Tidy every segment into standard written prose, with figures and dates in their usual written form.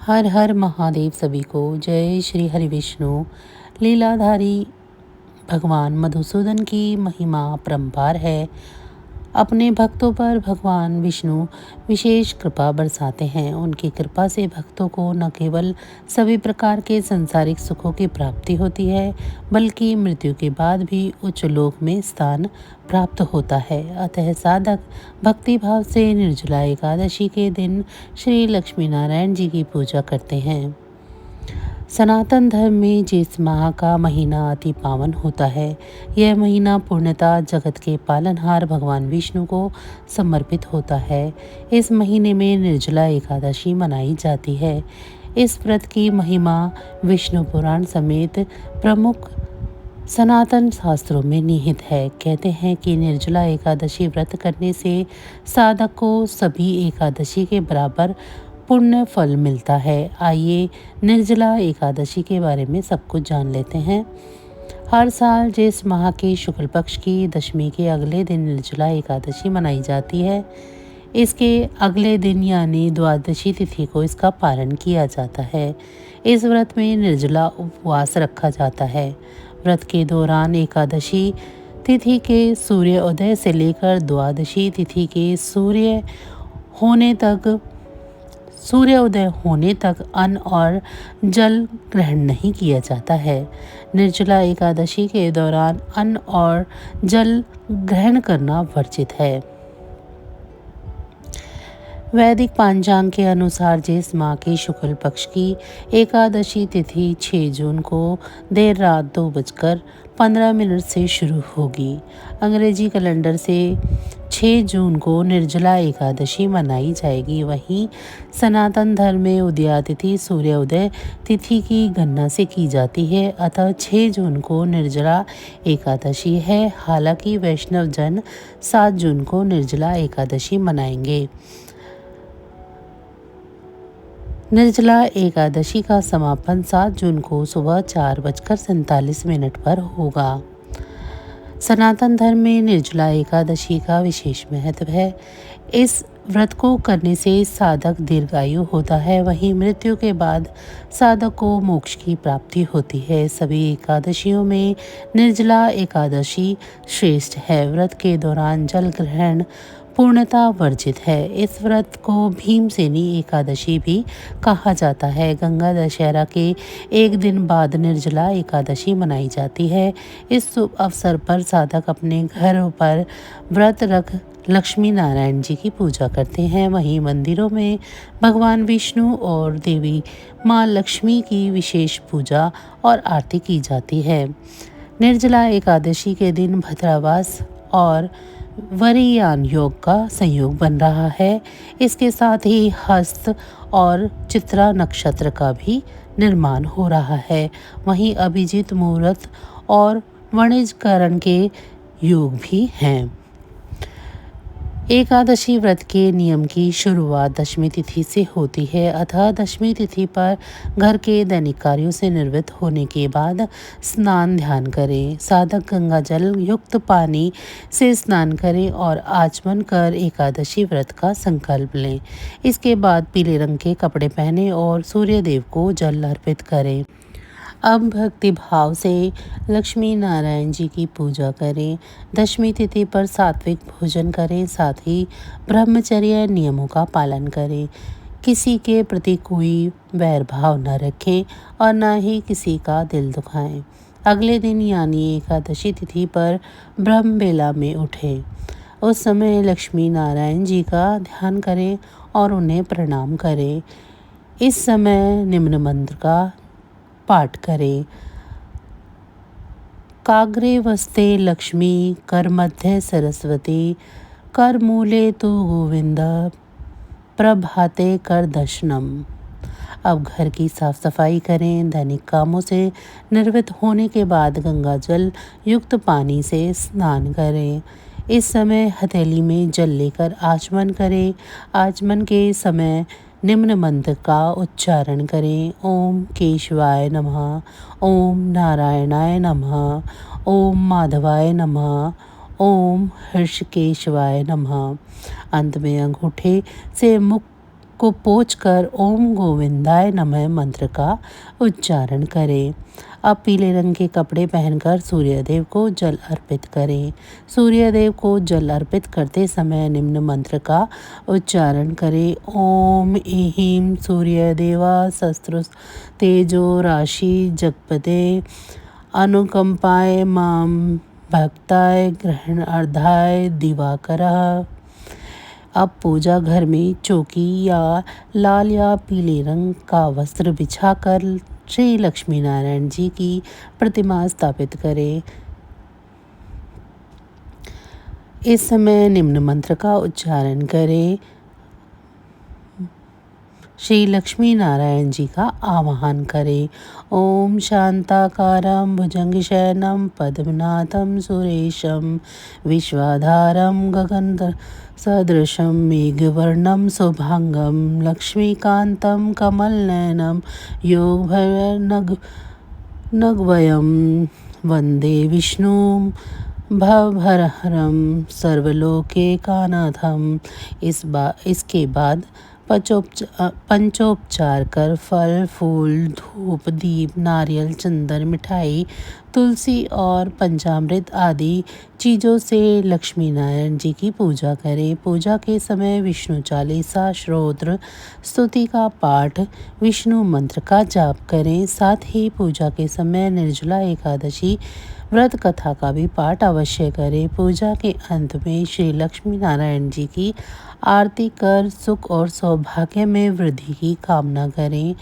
हर हर महादेव सभी को। जय श्री हरि विष्णु। लीलाधारी भगवान मधुसूदन की महिमा परंपार है। अपने भक्तों पर भगवान विष्णु विशेष कृपा बरसाते हैं। उनकी कृपा से भक्तों को न केवल सभी प्रकार के संसारिक सुखों की प्राप्ति होती है, बल्कि मृत्यु के बाद भी उच्च लोक में स्थान प्राप्त होता है। अतः साधक भक्ति भाव से निर्जला एकादशी के दिन श्री लक्ष्मी नारायण जी की पूजा करते हैं। सनातन धर्म में ज्येष्ठ माह का महीना अति पावन होता है। यह महीना पूर्णतः जगत के पालनहार भगवान विष्णु को समर्पित होता है। इस महीने में निर्जला एकादशी मनाई जाती है। इस व्रत की महिमा विष्णु पुराण समेत प्रमुख सनातन शास्त्रों में निहित है। कहते हैं कि निर्जला एकादशी व्रत करने से साधक को सभी एकादशी के बराबर पुण्य फल मिलता है। आइए निर्जला एकादशी के बारे में सब कुछ जान लेते हैं। हर साल ज्येष्ठ माह के शुक्ल पक्ष की दशमी के अगले दिन निर्जला एकादशी मनाई जाती है। इसके अगले दिन यानी द्वादशी तिथि को इसका पालन किया जाता है। इस व्रत में निर्जला उपवास रखा जाता है। व्रत के दौरान एकादशी तिथि के सूर्य उदय से लेकर द्वादशी तिथि के सूर्योदय होने तक अन्न और जल ग्रहण नहीं किया जाता है। निर्जला एकादशी के दौरान अन्न और जल ग्रहण करना वर्जित है। वैदिक पांचांग के अनुसार ज्येष्ठ माह के शुक्ल पक्ष की एकादशी तिथि 6 जून को देर रात 2:15 से शुरू होगी। अंग्रेजी कैलेंडर से 6 जून को निर्जला एकादशी मनाई जाएगी। वहीं सनातन धर्म में उदया तिथि सूर्योदय तिथि की गणना से की जाती है। अतः 6 जून को निर्जला एकादशी है। हालांकि वैष्णव जन 7 जून को निर्जला एकादशी मनाएंगे। निर्जला एकादशी का समापन 7 जून को सुबह 4:47 पर होगा। सनातन धर्म में निर्जला एकादशी का विशेष महत्व है। इस व्रत को करने से साधक दीर्घायु होता है। वहीं मृत्यु के बाद साधक को मोक्ष की प्राप्ति होती है। सभी एकादशियों में निर्जला एकादशी श्रेष्ठ है। व्रत के दौरान जल ग्रहण पूर्णतः वर्जित है। इस व्रत को भीमसेनी एकादशी भी कहा जाता है। गंगा दशहरा के एक दिन बाद निर्जला एकादशी मनाई जाती है। इस शुभ अवसर पर साधक अपने घरों पर व्रत रख लक्ष्मी नारायण जी की पूजा करते हैं। वहीं मंदिरों में भगवान विष्णु और देवी माँ लक्ष्मी की विशेष पूजा और आरती की जाती है। निर्जला एकादशी के दिन भद्रावास और वरीयान योग का संयोग बन रहा है। इसके साथ ही हस्त और चित्रा नक्षत्र का भी निर्माण हो रहा है। वहीं अभिजीत मुहूर्त और वणिजकरण के योग भी हैं। एकादशी व्रत के नियम की शुरुआत दशमी तिथि से होती है। अतः दशमी तिथि पर घर के दैनिक कार्यों से निवृत्त होने के बाद स्नान ध्यान करें। साधक गंगा जल युक्त पानी से स्नान करें और आचमन कर एकादशी व्रत का संकल्प लें। इसके बाद पीले रंग के कपड़े पहने और सूर्य देव को जल अर्पित करें। अब भक्ति भाव से लक्ष्मी नारायण जी की पूजा करें। दशमी तिथि पर सात्विक भोजन करें। साथ ही ब्रह्मचर्य नियमों का पालन करें। किसी के प्रति कोई वैर भाव न रखें और न ही किसी का दिल दुखाएं। अगले दिन यानी एकादशी तिथि पर ब्रह्म बेला में उठें। उस समय लक्ष्मी नारायण जी का ध्यान करें और उन्हें प्रणाम करें। इस समय निम्न मंत्र का पाठ करें। काग्रे वस्ते लक्ष्मी कर मध्य सरस्वती कर मूले तो गोविंद प्रभाते कर दर्शनम। अब घर की साफ सफाई करें। दैनिक कामों से निवृत्त होने के बाद गंगा जल युक्त पानी से स्नान करें। इस समय हथेली में जल लेकर आचमन करें। आचमन के समय निम्न मंत्र का उच्चारण करें। ओम केशवाय नमः, ओम नारायणाय नमः, ओम माधवाय नमः, ओम हृषिकेशवाय नमः। अंत में अंगूठे से मुख को पोंछकर ओम गोविंदाय नमः मंत्र का उच्चारण करें। अब पीले रंग के कपड़े पहनकर सूर्यदेव को जल अर्पित करें। सूर्यदेव को जल अर्पित करते समय निम्न मंत्र का उच्चारण करें। ओम ऐं सूर्यदेवा शस्त्रु तेजो राशि जगपते अनुकंपाय माम भक्ताय ग्रहण अर्धाय दिवाकरः। अब पूजा घर में चौकी या लाल या पीले रंग का वस्त्र बिछाकर श्री लक्ष्मी नारायण जी की प्रतिमा स्थापित करें। इस समय निम्न मंत्र का उच्चारण करें। श्री लक्ष्मी नारायण जी का आवाहन करें। ओम शांताकारं भुजंगशयनं पद्मनाथं सुरेशं विश्वाधारं गगन सदृशं मेघवर्णं शुभांगं लक्ष्मीकान्तं कमलनयनं योगभयनगवयं वन्दे विष्णुं भवभयहरं सर्वलोकैकनाथं। इसके बाद पंचोपचार कर फल फूल धूप दीप नारियल चंदन मिठाई तुलसी और पंचामृत आदि चीज़ों से लक्ष्मी नारायण जी की पूजा करें। पूजा के समय विष्णु चालीसा श्रोत्र स्तुति का पाठ विष्णु मंत्र का जाप करें। साथ ही पूजा के समय निर्जला एकादशी व्रत कथा का भी पाठ अवश्य करें। पूजा के अंत में श्री लक्ष्मी नारायण जी की आरती कर सुख और सौभाग्य में वृद्धि की कामना करें।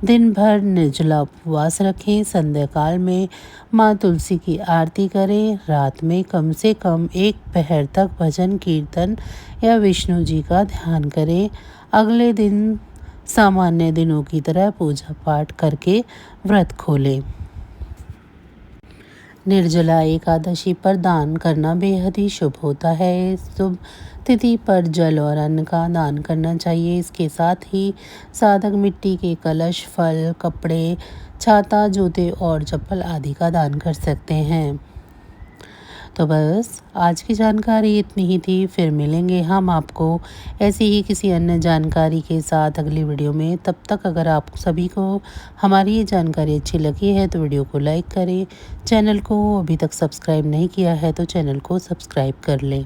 दिन भर निर्जला उपवास रखें। संध्या काल में माँ तुलसी की आरती करें। रात में कम से कम 1 पहर तक भजन कीर्तन या विष्णु जी का ध्यान करें। अगले दिन सामान्य दिनों की तरह पूजा पाठ करके व्रत खोलें। निर्जला एकादशी पर दान करना बेहद ही शुभ होता है। शुभ तिथि पर जल और अन्न का दान करना चाहिए। इसके साथ ही साधक मिट्टी के कलश फल कपड़े छाता जूते और चप्पल आदि का दान कर सकते हैं। तो बस आज की जानकारी इतनी ही थी। फिर मिलेंगे हम आपको ऐसी ही किसी अन्य जानकारी के साथ अगली वीडियो में। तब तक अगर आप सभी को हमारी ये जानकारी अच्छी लगी है तो वीडियो को लाइक करें। चैनल को अभी तक सब्सक्राइब नहीं किया है तो चैनल को सब्सक्राइब कर लें।